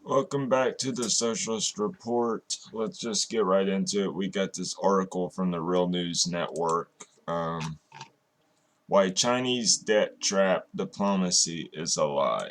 Welcome back to the Socialist Report. Let's just get right into it. We got this article from the Real News Network. Why Chinese debt trap diplomacy is a lie.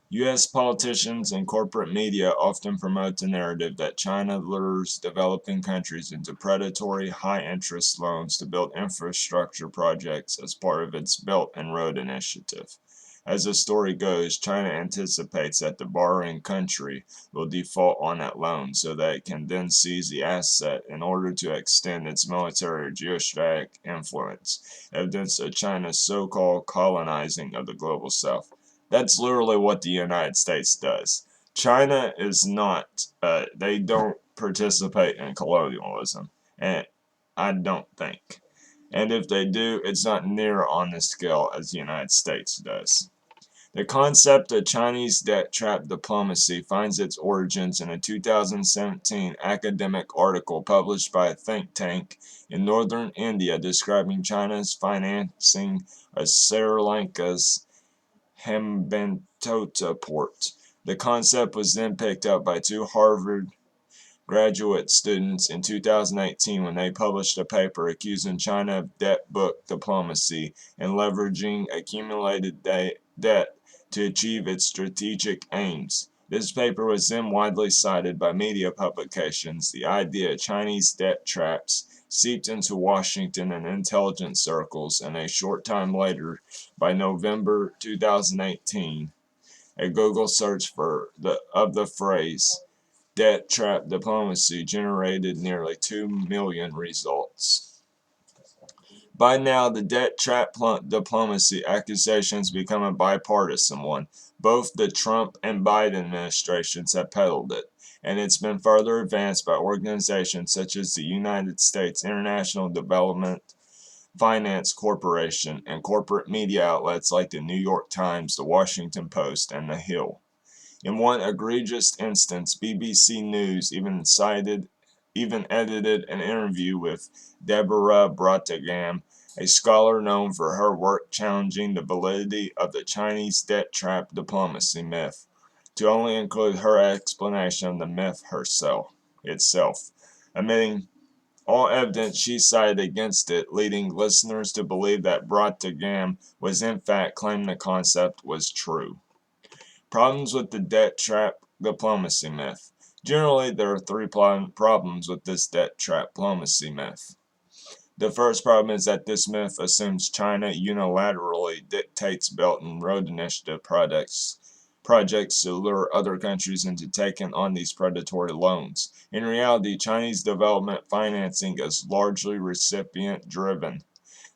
U.S. politicians and corporate media often promote the narrative that China lures developing countries into predatory, high-interest loans to build infrastructure projects as part of its Belt and Road Initiative. As the story goes, China anticipates that the borrowing country will default on that loan so that it can then seize the asset in order to extend its military or geostrategic influence, evidence of China's so-called colonizing of the global south. That's literally what the United States does. China is not, they don't participate in colonialism, and I don't think. And if they do, it's not near on the scale as the United States does. The concept of Chinese debt trap diplomacy finds its origins in a 2017 academic article published by a think tank in northern India describing China's financing of Sri Lanka's Hambantota port. The concept was then picked up by two Harvard graduate students in 2018 when they published a paper accusing China of debt book diplomacy and leveraging accumulated debt to achieve its strategic aims. This paper was then widely cited by media publications. The idea of Chinese debt traps seeped into Washington and intelligence circles, and a short time later, by November 2018, a Google search of the phrase debt trap diplomacy generated nearly 2 million results. By now, the debt trap diplomacy accusations become a bipartisan one. Both the Trump and Biden administrations have peddled it, and it's been further advanced by organizations such as the United States International Development Finance Corporation and corporate media outlets like the New York Times, the Washington Post, and The Hill. In one egregious instance, BBC News even edited an interview with Deborah Brottigam, a scholar known for her work challenging the validity of the Chinese debt trap diplomacy myth, to only include her explanation of the myth itself, omitting all evidence she cited against it, leading listeners to believe that Brottigam was in fact claiming the concept was true. Problems with the debt trap diplomacy myth. Generally, there are three problems with this debt trap diplomacy myth. The first problem is that this myth assumes China unilaterally dictates Belt and Road Initiative projects to lure other countries into taking on these predatory loans. In reality, Chinese development financing is largely recipient driven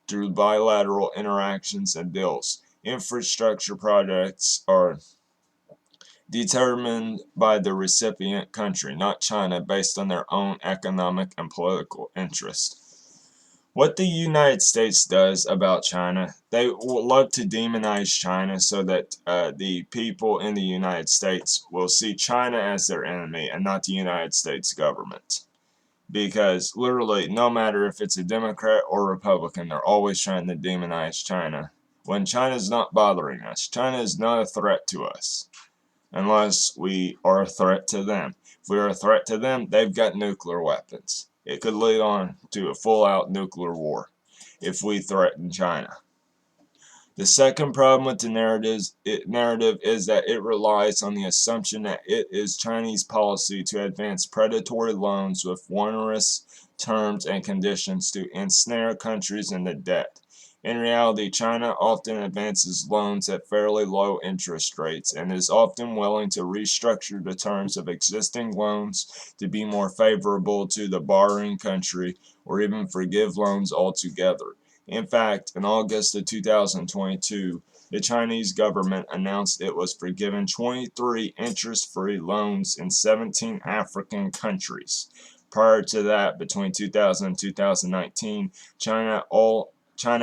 through bilateral interactions and deals. Infrastructure projects are determined by the recipient country, not China, based on their own economic and political interest. What the United States does about China, they love to demonize China so that the people in the United States will see China as their enemy and not the United States government. Because literally, no matter if it's a Democrat or Republican, they're always trying to demonize China. When China's not bothering us, China is not a threat to us unless we are a threat to them. If we are a threat to them, they've got nuclear weapons. It could lead on to a full-out nuclear war if we threaten China. The second problem with the narrative is that it relies on the assumption that it is Chinese policy to advance predatory loans with onerous terms and conditions to ensnare countries into debt. In reality, China often advances loans at fairly low interest rates and is often willing to restructure the terms of existing loans to be more favorable to the borrowing country or even forgive loans altogether. In fact, in August of 2022, the Chinese government announced it was forgiving 23 interest-free loans in 17 African countries. Prior to that, between 2000 and 2019, China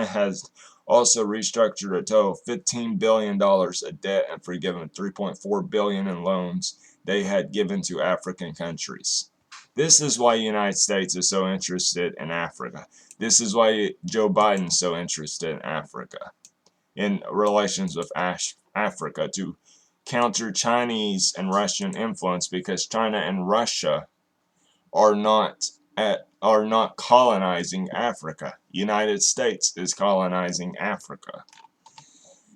has also restructured a total of $15 billion of debt and forgiven $3.4 billion in loans they had given to African countries. This is why the United States is so interested in Africa. This is why Joe Biden is so interested in Africa, in relations with Africa, to counter Chinese and Russian influence because China and Russia are not colonizing Africa. United States is colonizing Africa.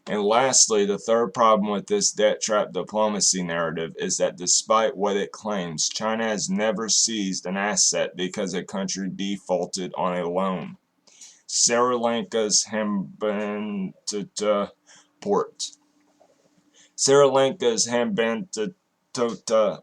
And lastly, the third problem with this debt trap diplomacy narrative is that despite what it claims, China has never seized an asset because a country defaulted on a loan. Sri Lanka's Hambantota port. Sri Lanka's Hambantota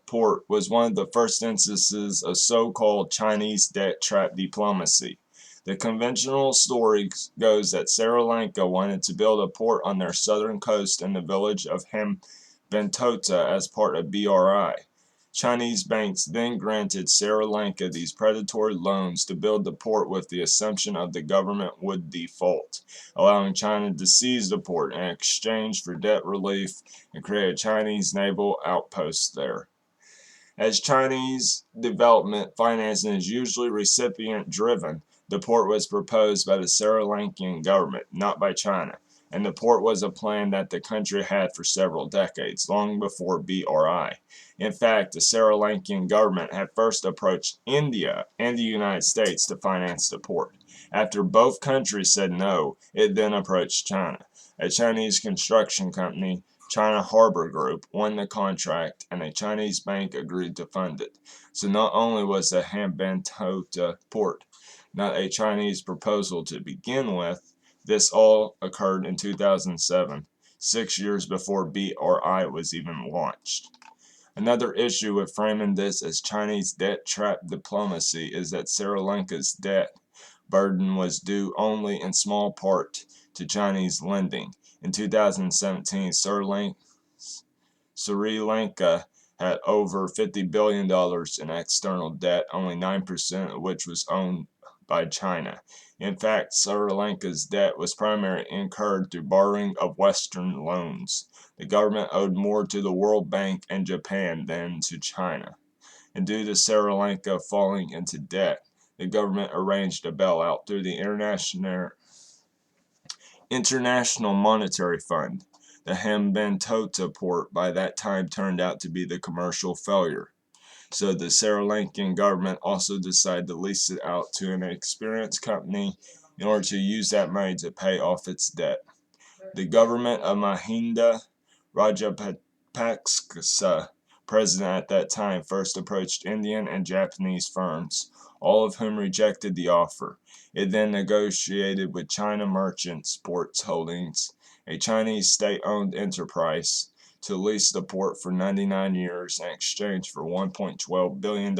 port was one of the first instances of so-called Chinese debt trap diplomacy. The conventional story goes that Sri Lanka wanted to build a port on their southern coast in the village of Hambantota as part of BRI. Chinese banks then granted Sri Lanka these predatory loans to build the port with the assumption of the government would default, allowing China to seize the port in exchange for debt relief and create a Chinese naval outpost there. As Chinese development financing is usually recipient-driven, the port was proposed by the Sri Lankan government, not by China, and the port was a plan that the country had for several decades, long before BRI. In fact, the Sri Lankan government had first approached India and the United States to finance the port. After both countries said no, it then approached China. A Chinese construction company, China Harbor Group, won the contract, and a Chinese bank agreed to fund it. So not only was the Hambantota port not a Chinese proposal to begin with, this all occurred in 2007, 6 years before BRI was even launched. Another issue with framing this as Chinese debt trap diplomacy is that Sri Lanka's debt burden was due only in small part to Chinese lending. In 2017, Sri Lanka had over $50 billion in external debt, only 9% of which was owned by China. In fact, Sri Lanka's debt was primarily incurred through borrowing of Western loans. The government owed more to the World Bank and Japan than to China. And due to Sri Lanka falling into debt, the government arranged a bailout through the International Monetary Fund. The Hambantota port by that time turned out to be the commercial failure. So the Sri Lankan government also decided to lease it out to an experienced company in order to use that money to pay off its debt. The government of Mahinda Rajapaksa, president at that time, first approached Indian and Japanese firms, all of whom rejected the offer. It then negotiated with China Merchants Ports Holdings, a Chinese state-owned enterprise, to lease the port for 99 years in exchange for $1.12 billion,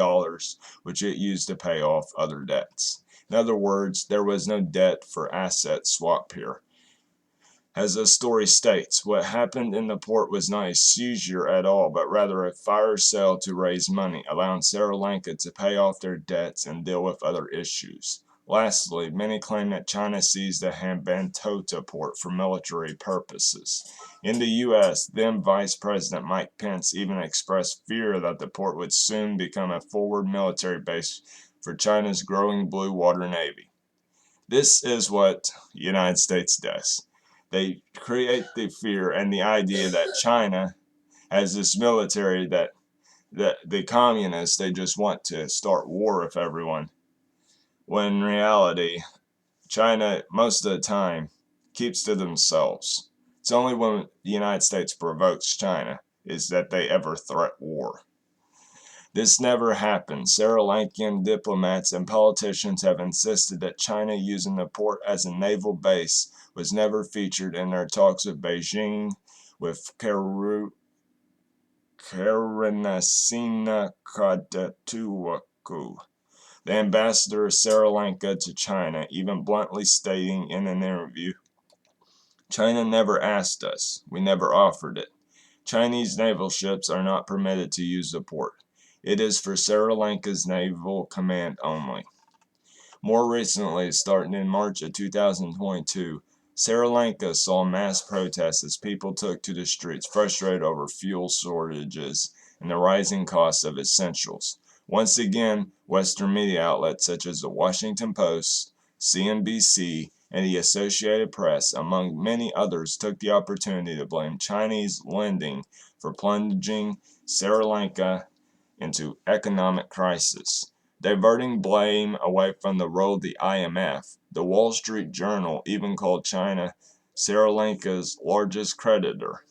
which it used to pay off other debts. In other words, there was no debt for asset swap here. As the story states, what happened in the port was not a seizure at all, but rather a fire sale to raise money, allowing Sri Lanka to pay off their debts and deal with other issues. Lastly, many claim that China seized the Hambantota port for military purposes. In the U.S., then Vice President Mike Pence even expressed fear that the port would soon become a forward military base for China's growing Blue Water Navy. This is what the United States does. They create the fear and the idea that China has this military that the communists, they just want to start war with everyone. When in reality, China, most of the time, keeps to themselves. It's only when the United States provokes China is that they ever threat war. This never happened. Sri Lankan diplomats and politicians have insisted that China using the port as a naval base was never featured in their talks with Beijing, with Karanasina Kadatuwaku, the ambassador of Sri Lanka to China, even bluntly stating in an interview, "China never asked us. We never offered it. Chinese naval ships are not permitted to use the port. It is for Sri Lanka's Naval Command only." More recently, starting in March of 2022, Sri Lanka saw mass protests as people took to the streets frustrated over fuel shortages and the rising costs of essentials. Once again, Western media outlets such as the Washington Post, CNBC, and the Associated Press, among many others, took the opportunity to blame Chinese lending for plunging Sri Lanka into economic crisis. Diverting blame away from the role of the IMF, the Wall Street Journal even called China Sri Lanka's largest creditor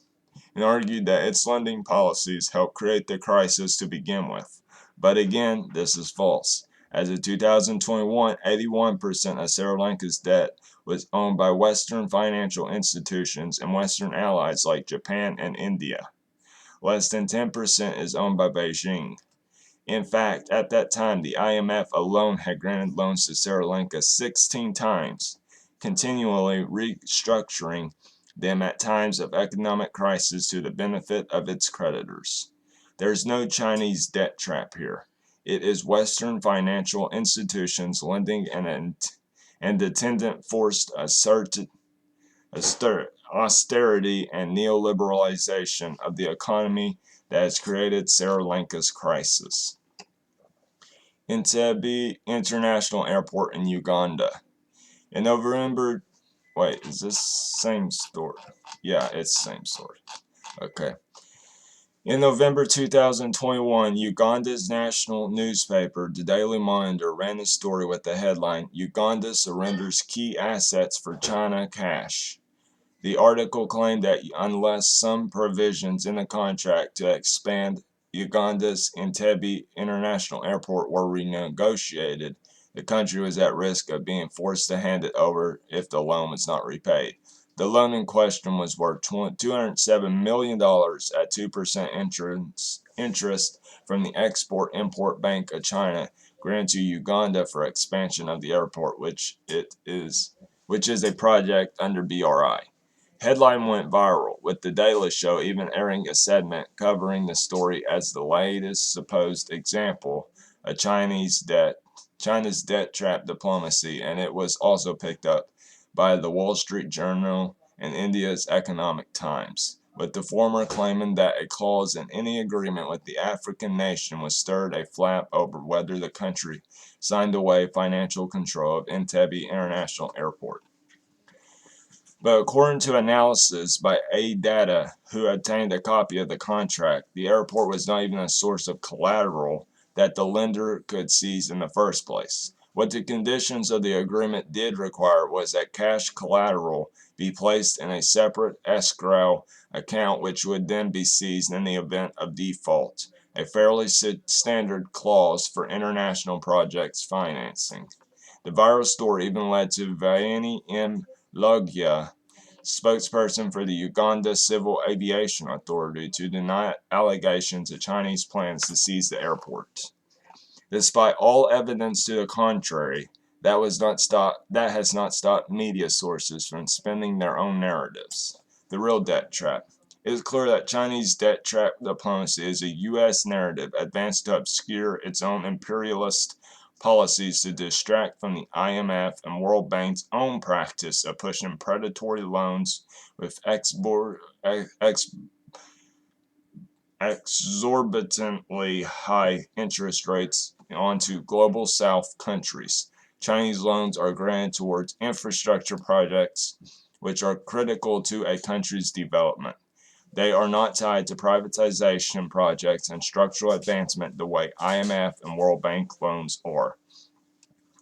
and argued that its lending policies helped create the crisis to begin with. But again, this is false. As of 2021, 81% of Sri Lanka's debt was owned by Western financial institutions and Western allies like Japan and India. Less than 10% is owned by Beijing. In fact, at that time, the IMF alone had granted loans to Sri Lanka 16 times, continually restructuring them at times of economic crisis to the benefit of its creditors. There is no Chinese debt trap here. It is Western financial institutions lending and attendant forced austerity and neoliberalization of the economy that has created Sri Lanka's crisis. Entebbe International Airport in Uganda. In November, wait, is this same story? Yeah, it's the same story. Okay. In November 2021, Uganda's national newspaper, the Daily Monitor, ran a story with the headline, Uganda surrenders key assets for China cash. The article claimed that unless some provisions in the contract to expand Uganda's Entebbe International Airport were renegotiated, the country was at risk of being forced to hand it over if the loan was not repaid. The loan in question was worth $207 million at 2% interest from the Export-Import Bank of China, granted to Uganda for expansion of the airport, which is a project under BRI. Headline went viral, with The Daily Show even airing a segment covering the story as the latest supposed example of China's debt trap diplomacy, and it was also picked up by the Wall Street Journal and India's Economic Times, with the former claiming that a clause in any agreement with the African nation was stirred a flap over whether the country signed away financial control of Entebbe International Airport. But according to analysis by A-Data, who obtained a copy of the contract, the airport was not even a source of collateral that the lender could seize in the first place. What the conditions of the agreement did require was that cash collateral be placed in a separate escrow account which would then be seized in the event of default, a fairly standard clause for international projects financing. The viral story even led to Vianney M. Loggia, spokesperson for the Uganda Civil Aviation Authority, to deny allegations of Chinese plans to seize the airport. Despite all evidence to the contrary, that has not stopped media sources from spinning their own narratives. The real debt trap. It is clear that Chinese debt trap diplomacy is a U.S. narrative advanced to obscure its own imperialist policies to distract from the IMF and World Bank's own practice of pushing predatory loans with exorbitantly high interest rates onto global South countries. Chinese loans are granted towards infrastructure projects which are critical to a country's development. They are not tied to privatization projects and structural advancement the way IMF and World Bank loans are.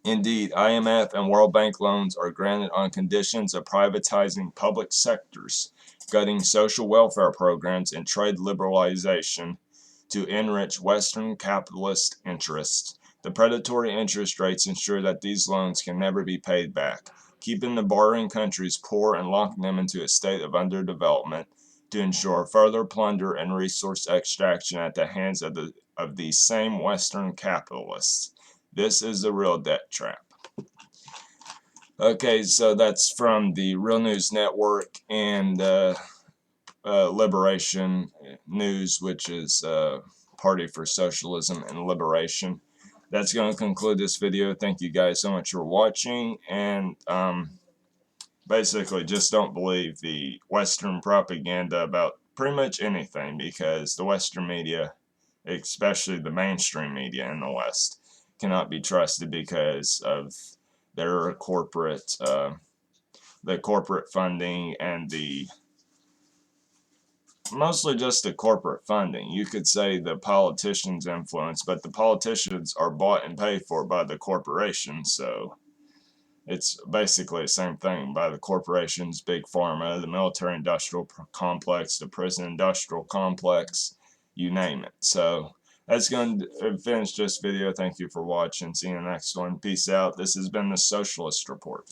Indeed, IMF and World Bank loans are granted on conditions of privatizing public sectors, gutting social welfare programs, and trade liberalization to enrich Western capitalist interests. The predatory interest rates ensure that these loans can never be paid back, keeping the borrowing countries poor and locking them into a state of underdevelopment to ensure further plunder and resource extraction at the hands of these same Western capitalists. This is the real debt trap. Okay, so that's from the Real News Network and Liberation News, which is Party for Socialism and Liberation. That's going to conclude this video. Thank you guys so much for watching, and basically just don't believe the Western propaganda about pretty much anything, because the Western media, especially the mainstream media in the West, cannot be trusted because of their corporate the corporate funding and the mostly just the corporate funding. You could say the politicians' influence, but the politicians are bought and paid for by the corporations, so it's basically the same thing by the corporations, big pharma, the military-industrial complex, the prison-industrial complex, you name it. So that's going to finish this video. Thank you for watching. See you in the next one. Peace out. This has been the Socialist Report.